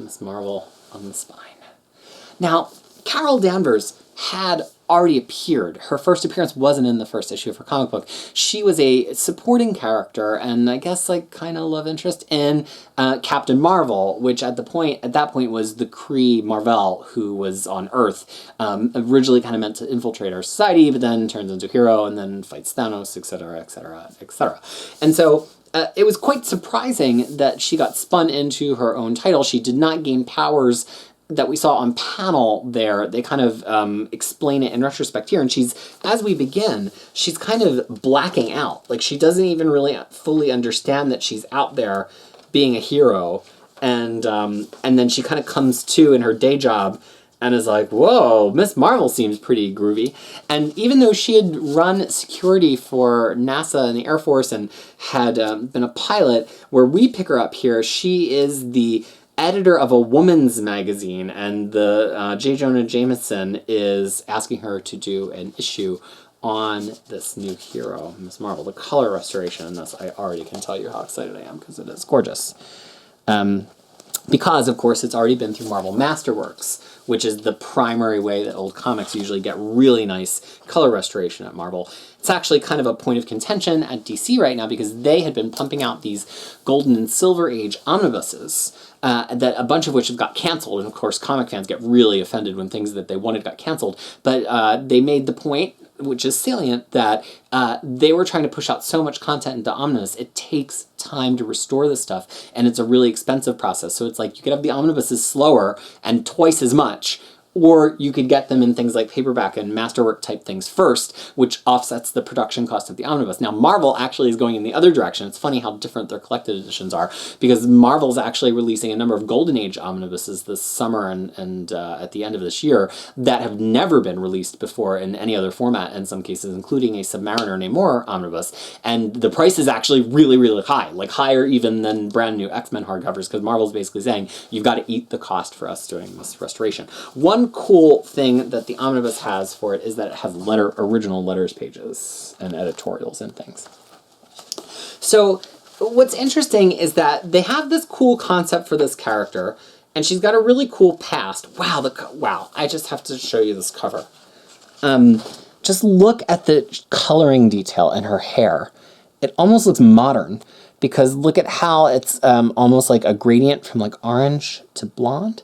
Miss Marvel on the spine. Now, Carol Danvers had already appeared. Her first appearance wasn't in the first issue of her comic book. She was a supporting character and I guess like kind of love interest in Captain Marvel, which at that point was the Kree Marvel who was on Earth, originally kind of meant to infiltrate our society, but then turns into a hero and then fights Thanos, etc., etc., etc. And so it was quite surprising that she got spun into her own title. She did not gain powers that we saw on panel there. They kind of explain it in retrospect here, and as we begin, she's kind of blacking out. Like, she doesn't even really fully understand that she's out there being a hero, and then she kind of comes to in her day job and is like, whoa, Miss Marvel seems pretty groovy. And even though she had run security for NASA and the Air Force and had been a pilot, where we pick her up here, she is the editor of a woman's magazine, and the J. Jonah Jameson is asking her to do an issue on this new hero, Miss Marvel, the color restoration. And thus, I already can tell you how excited I am because it is gorgeous. Because, of course, it's already been through Marvel Masterworks, which is the primary way that old comics usually get really nice color restoration at Marvel. It's actually kind of a point of contention at DC right now because they had been pumping out these Golden and Silver Age omnibuses, that a bunch of which have got canceled. And of course, comic fans get really offended when things that they wanted got canceled. But they made the point, which is salient, that they were trying to push out so much content into Omnibus, it takes time to restore this stuff, and it's a really expensive process. So it's like you could have the omnibuses slower and twice as much, or you could get them in things like paperback and masterwork type things first, which offsets the production cost of the omnibus. Now, Marvel actually is going in the other direction. It's funny how different their collected editions are, because Marvel's actually releasing a number of Golden Age omnibuses this summer and at the end of this year that have never been released before in any other format, in some cases, including a Submariner Namor omnibus. And the price is actually really, really high, like higher even than brand new X-Men hardcovers, because Marvel's basically saying, you've got to eat the cost for us doing this restoration. One cool thing that the omnibus has for it is that it has original letters pages and editorials and things. So what's interesting is that they have this cool concept for this character, and she's got a really cool past. Wow, I just have to show you this cover. Just look at the coloring detail in her hair. It almost looks modern, because look at how it's almost like a gradient from like orange to blonde.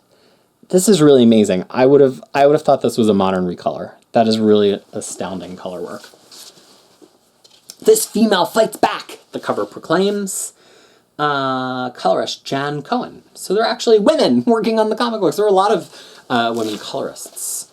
This is really amazing. I would have thought this was a modern recolor. That is really astounding color work. This female fights back, the cover proclaims. Colorist Jan Cohen. So they're actually women working on the comic books. There were a lot of women colorists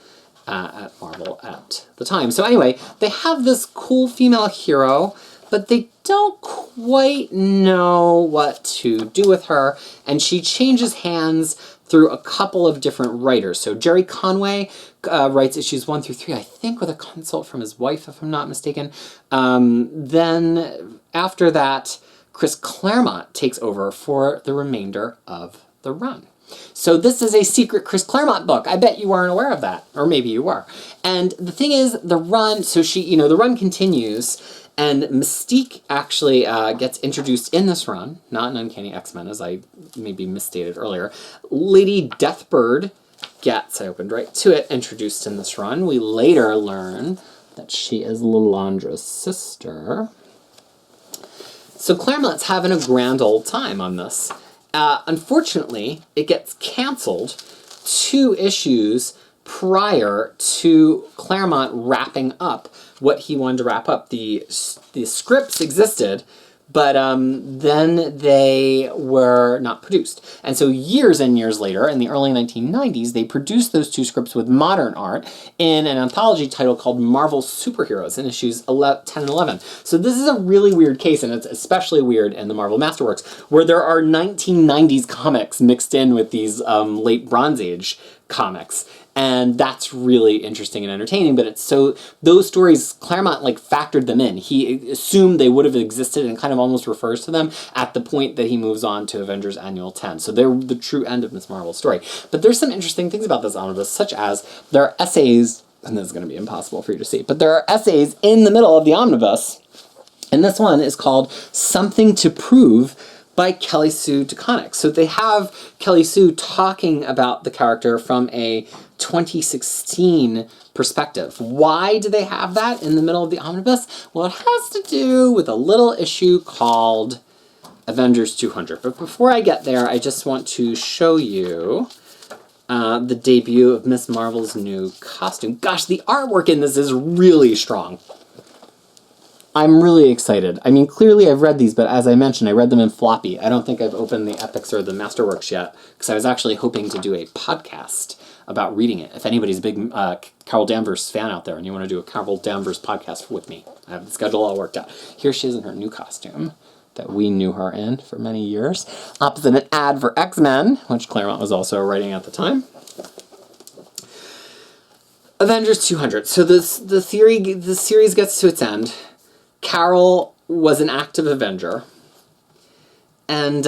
at Marvel at the time. So anyway, they have this cool female hero, but they don't quite know what to do with her, and she changes hands through a couple of different writers. So Jerry Conway writes issues 1 through 3, I think with a consult from his wife, if I'm not mistaken. Then after that, Chris Claremont takes over for the remainder of the run. So this is a secret Chris Claremont book. I bet you weren't aware of that, or maybe you were. And the thing is, the run, so the run continues, and Mystique actually gets introduced in this run, not in Uncanny X-Men, as I maybe misstated earlier. Lady Deathbird gets, I opened right to it, introduced in this run. We later learn that she is Lilandra's sister. So Claremont's having a grand old time on this. Unfortunately, it gets canceled 2 issues prior to Claremont wrapping up what he wanted to wrap up. The scripts existed, but then they were not produced. And so years and years later, in the early 1990s, they produced those 2 scripts with modern art in an anthology title called Marvel Superheroes in issues 10 and 11. So this is a really weird case, and it's especially weird in the Marvel Masterworks, where there are 1990s comics mixed in with these late Bronze Age comics. And that's really interesting and entertaining, but those stories, Claremont factored them in. He assumed they would have existed and kind of almost refers to them at the point that he moves on to Avengers Annual 10. So they're the true end of Miss Marvel's story. But there's some interesting things about this omnibus, such as there are essays, and this is going to be impossible for you to see, but there are essays in the middle of the omnibus, and this one is called Something to Prove by Kelly Sue DeConnick. So they have Kelly Sue talking about the character from a 2016 perspective. Why do they have that in the middle of the omnibus? Well, it has to do with a little issue called Avengers 200. But before I get there, I just want to show you the debut of Miss Marvel's new costume. Gosh, the artwork in this is really strong. I'm really excited. I mean, clearly I've read these, but as I mentioned, I read them in floppy. I don't think I've opened the Epics or the Masterworks yet, because I was actually hoping to do a podcast about reading it. If anybody's a big Carol Danvers fan out there and you want to do a Carol Danvers podcast with me, I have the schedule all worked out. Here she is in her new costume that we knew her in for many years, opposite an ad for X-Men, which Claremont was also writing at the time. Avengers 200. So the series gets to its end. Carol was an active Avenger, and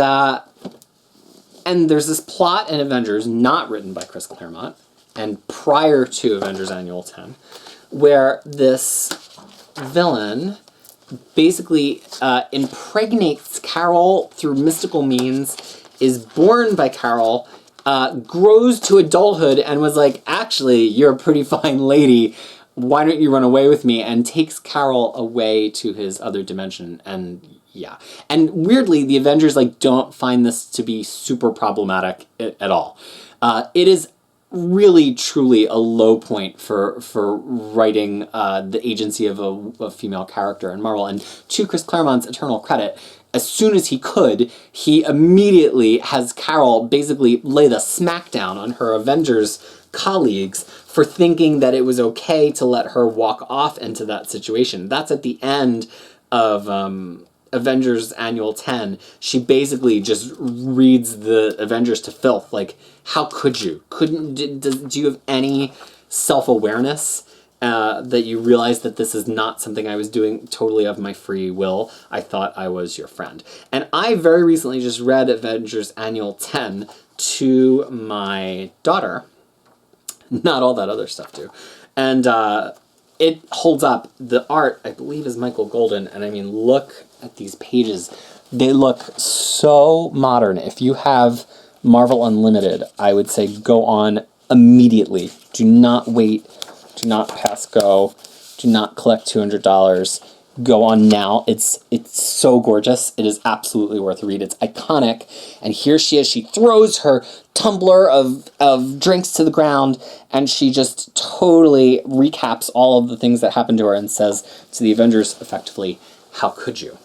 there's this plot in Avengers not written by Chris Claremont and prior to Avengers Annual 10, where this villain basically impregnates Carol through mystical means, is born by Carol, grows to adulthood, and was like, actually, you're a pretty fine lady, why don't you run away with me, and takes Carol away to his other dimension. And yeah. And weirdly, the Avengers don't find this to be super problematic at all. It is really, truly a low point for writing the agency of a female character in Marvel. And to Chris Claremont's eternal credit, as soon as he could, he immediately has Carol basically lay the smackdown on her Avengers colleagues for thinking that it was okay to let her walk off into that situation. That's at the end of Avengers Annual 10. She basically just reads the Avengers to filth. Like, how could you? Do you have any self-awareness that you realize that this is not something I was doing totally of my free will? I thought I was your friend. And I very recently just read Avengers Annual 10 to my daughter. Not all that other stuff, too. And it holds up. The art, I believe, is Michael Golden. And I mean, look at these pages. They look so modern. If you have Marvel Unlimited, I would say go on immediately. Do not wait. Do not pass go. Do not collect $200. Go on now. It's so gorgeous. It is absolutely worth a read. It's iconic. And here she is. She throws her tumbler of drinks to the ground, and she just totally recaps all of the things that happened to her and says to the Avengers, effectively, how could you?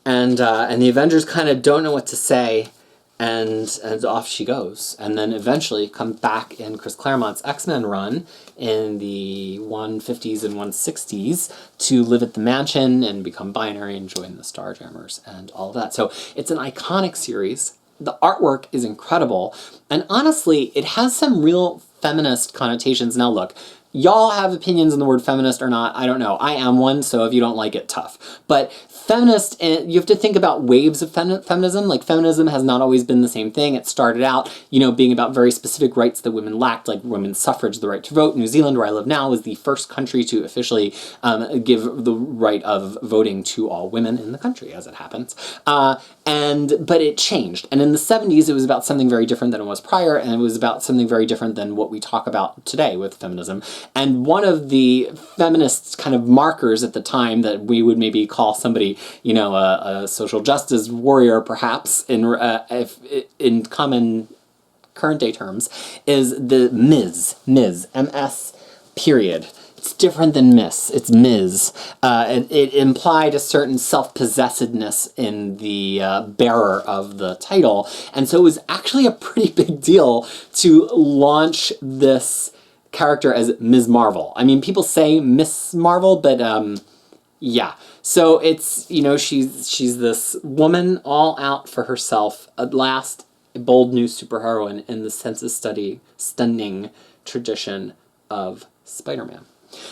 And the Avengers kind of don't know what to say, and off she goes. And then eventually come back in Chris Claremont's X-Men run in the 150s and 160s to live at the mansion and become binary and join the Starjammers and all of that. So it's an iconic series. The artwork is incredible. And honestly, it has some real feminist connotations. Now look, y'all have opinions on the word feminist or not, I don't know. I am one, so if you don't like it, tough. But feminist, you have to think about waves of feminism. Like, feminism has not always been the same thing. It started out, being about very specific rights that women lacked, like women's suffrage, the right to vote. New Zealand, where I live now, was the first country to officially give the right of voting to all women in the country, as it happens. But it changed. And in the 70s, it was about something very different than it was prior, and it was about something very different than what we talk about today with feminism. And one of the feminist kind of markers at the time that we would maybe call somebody, a social justice warrior, perhaps, in common current day terms, is the Ms. MS, period. It's different than Miss. It's Ms. It implied a certain self-possessedness in the bearer of the title, and so it was actually a pretty big deal to launch this character as Ms. Marvel. I mean, people say Miss Marvel, but yeah. So it's, she's this woman all out for herself, at last a bold new superheroine in the stunning tradition of Spider-Man.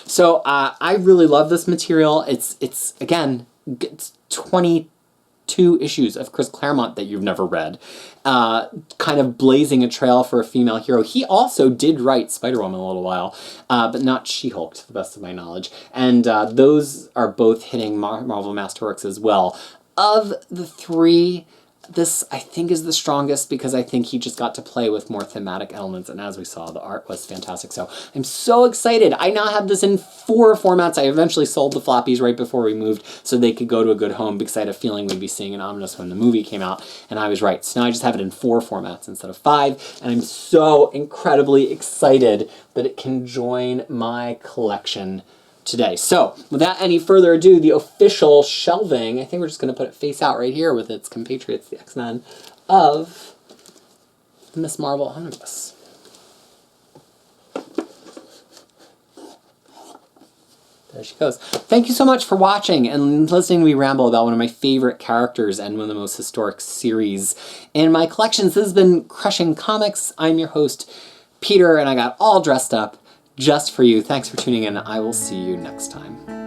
So I really love this material. It's again, it's 22 issues of Chris Claremont that you've never read, kind of blazing a trail for a female hero. He also did write Spider-Woman a little while, but not She-Hulk, to the best of my knowledge. And those are both hitting Marvel Masterworks as well. Of the three, this I think is the strongest because I think he just got to play with more thematic elements, and as we saw, the art was fantastic. So I'm so excited. I now have this in 4 formats. I eventually sold the floppies right before we moved so they could go to a good home because I had a feeling we'd be seeing an Omnibus when the movie came out, and I was right. So now I just have it in 4 formats instead of 5, and I'm so incredibly excited that it can join my collection today. So, without any further ado, the official shelving, I think we're just going to put it face out right here with its compatriots, the X-Men, of the Miss Marvel Omnibus. There she goes. Thank you so much for watching and listening to me ramble about one of my favorite characters and one of the most historic series in my collections. This has been Crushing Comics. I'm your host, Peter, and I got all dressed up just for you. Thanks for tuning in. I will see you next time.